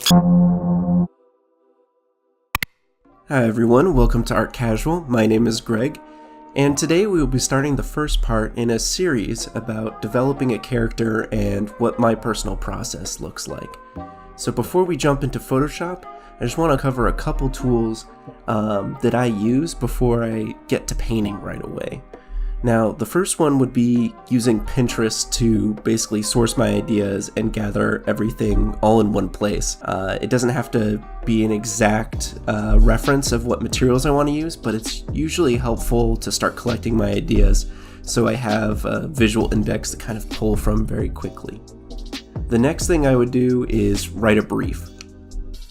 Hi everyone, welcome to Art Casual. My name is Greg, and today we will be starting the first part in a series about developing a character and what my personal process looks like. So before we jump into Photoshop, I just want to cover a couple tools that I use before I get to painting right away. Now, the first one would be using Pinterest to basically source my ideas and gather everything all in one place. It doesn't have to be an exact reference of what materials I want to use, but it's usually helpful to start collecting my ideas so I have a visual index to kind of pull from very quickly. The next thing I would do is write a brief.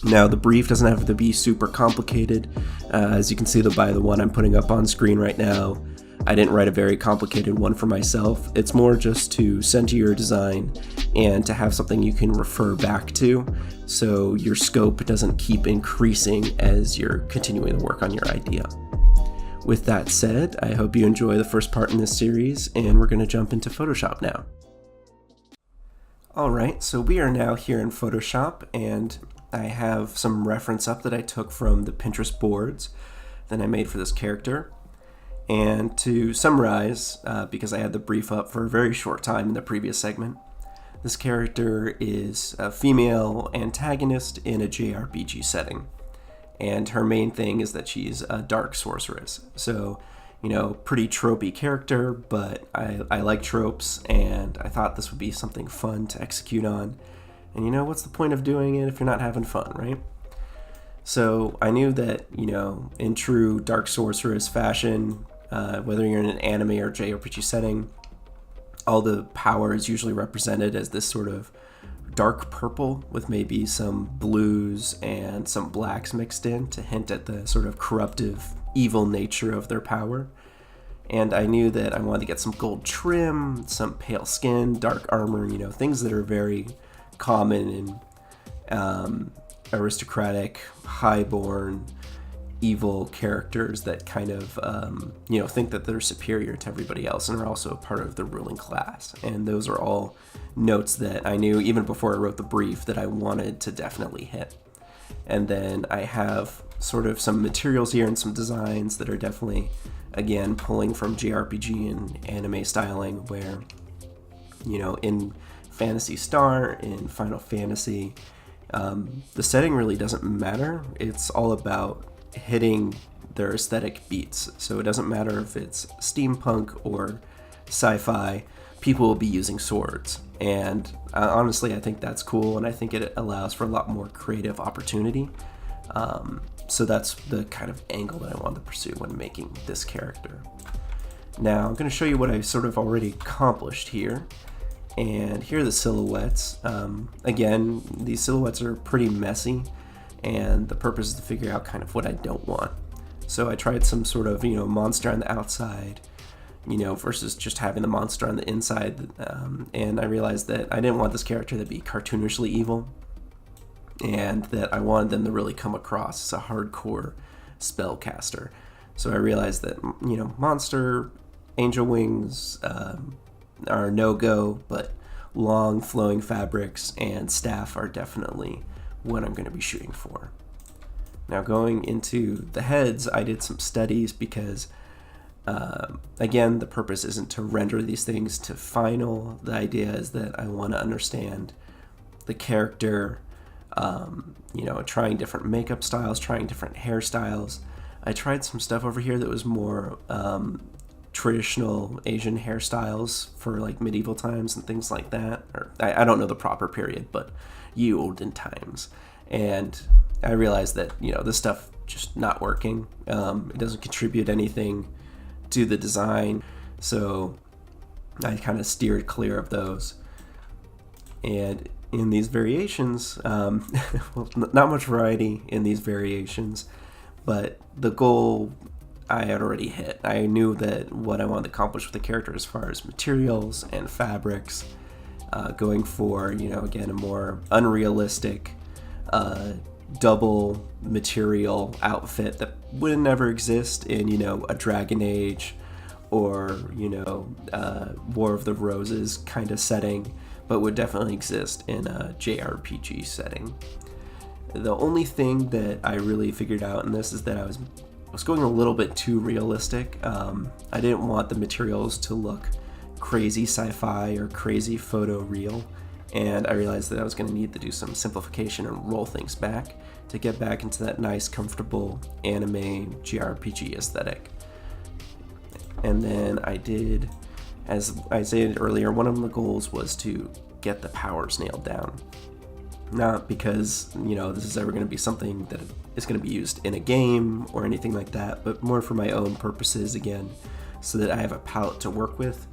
Now, the brief doesn't have to be super complicated. As you can see by the one I'm putting up on screen right now, I didn't write a very complicated one for myself. It's more just to center your design and to have something you can refer back to so your scope doesn't keep increasing as you're continuing to work on your idea. With that said, I hope you enjoy the first part in this series, and we're going to jump into Photoshop now. Alright, so we are now here in Photoshop, and I have some reference up that I took from the Pinterest boards that I made for this character. And to summarize, because I had the brief up for a very short time in the previous segment, this character is a female antagonist in a JRPG setting. And her main thing is that she's a dark sorceress. So, pretty tropey character, but I like tropes, and I thought this would be something fun to execute on. And what's the point of doing it if you're not having fun, right? So I knew that, in true dark sorceress fashion, whether you're in an anime or JRPG setting, all the power is usually represented as this sort of dark purple with maybe some blues and some blacks mixed in to hint at the sort of corruptive, evil nature of their power. And I knew that I wanted to get some gold trim, some pale skin, dark armor, things that are very common in aristocratic, highborn, evil characters that kind of think that they're superior to everybody else and are also a part of the ruling class. And those are all notes that I knew even before I wrote the brief that I wanted to definitely hit. And then I have sort of some materials here and some designs that are definitely, again, pulling from JRPG and anime styling, where in Phantasy Star, in Final Fantasy, the setting really doesn't matter. It's all about hitting their aesthetic beats. So it doesn't matter if it's steampunk or sci-fi, people will be using swords. And honestly, I think that's cool, and I think it allows for a lot more creative opportunity. So that's the kind of angle that I wanted to pursue when making this character. Now, I'm going to show you what I sort of already accomplished here. And here are the silhouettes. Again, these silhouettes are pretty messy, and the purpose is to figure out kind of what I don't want. So I tried some sort of, monster on the outside, versus just having the monster on the inside. And I realized that I didn't want this character to be cartoonishly evil, and that I wanted them to really come across as a hardcore spellcaster. So I realized that, monster, angel wings, are no-go, but long flowing fabrics and staff are definitely what I'm going to be shooting for. Now, going into the heads, I did some studies because again, the purpose isn't to render these things to final. The idea is that I want to understand the character, trying different makeup styles, trying different hairstyles. I tried some stuff over here that was more traditional Asian hairstyles for like medieval times and things like that. Or I don't know the proper period, but ye olden times. And I realized that, this stuff just not working. It doesn't contribute anything to the design. So I kind of steered clear of those. And in these variations, well, not much variety in these variations, but the goal I had already hit. I knew that what I wanted to accomplish with the character as far as materials and fabrics, going for, again, a more unrealistic double material outfit that would never exist in, a Dragon Age or, War of the Roses kind of setting, but would definitely exist in a JRPG setting. The only thing that I really figured out in this is that I was going a little bit too realistic. I didn't want the materials to look crazy sci-fi or crazy photo real, and I realized that I was going to need to do some simplification and roll things back to get back into that nice, comfortable anime JRPG aesthetic. And then I did, as I said earlier, one of the goals was to get the powers nailed down. Not because, this is ever going to be something that is going to be used in a game or anything like that, but more for my own purposes, again, so that I have a palette to work with.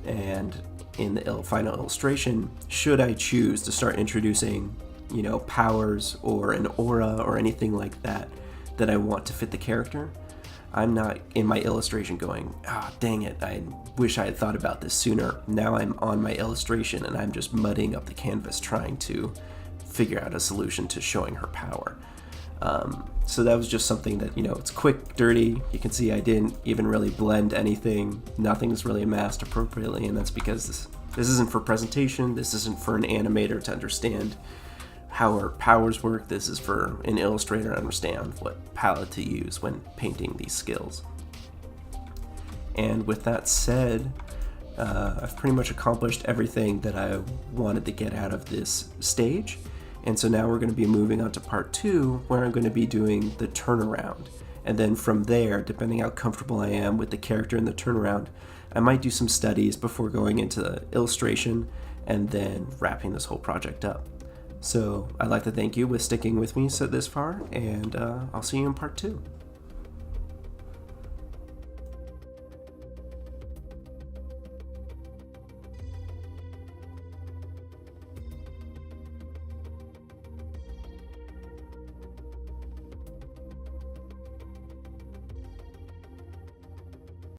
And in the final illustration, should I choose to start introducing, powers or an aura or anything like that I want to fit the character, I'm not in my illustration going, dang it, I wish I had thought about this sooner. Now I'm on my illustration and I'm just muddying up the canvas trying to figure out a solution to showing her power. So that was just something that, it's quick, dirty. You can see I didn't even really blend anything. Nothing's really masked appropriately, and that's because this isn't for presentation. This isn't for an animator to understand how her powers work. This is for an illustrator to understand what palette to use when painting these skills. And with that said, I've pretty much accomplished everything that I wanted to get out of this stage. And so now we're going to be moving on to part 2, where I'm going to be doing the turnaround. And then from there, depending how comfortable I am with the character in the turnaround, I might do some studies before going into the illustration and then wrapping this whole project up. So I'd like to thank you with sticking with me this far, and I'll see you in part 2.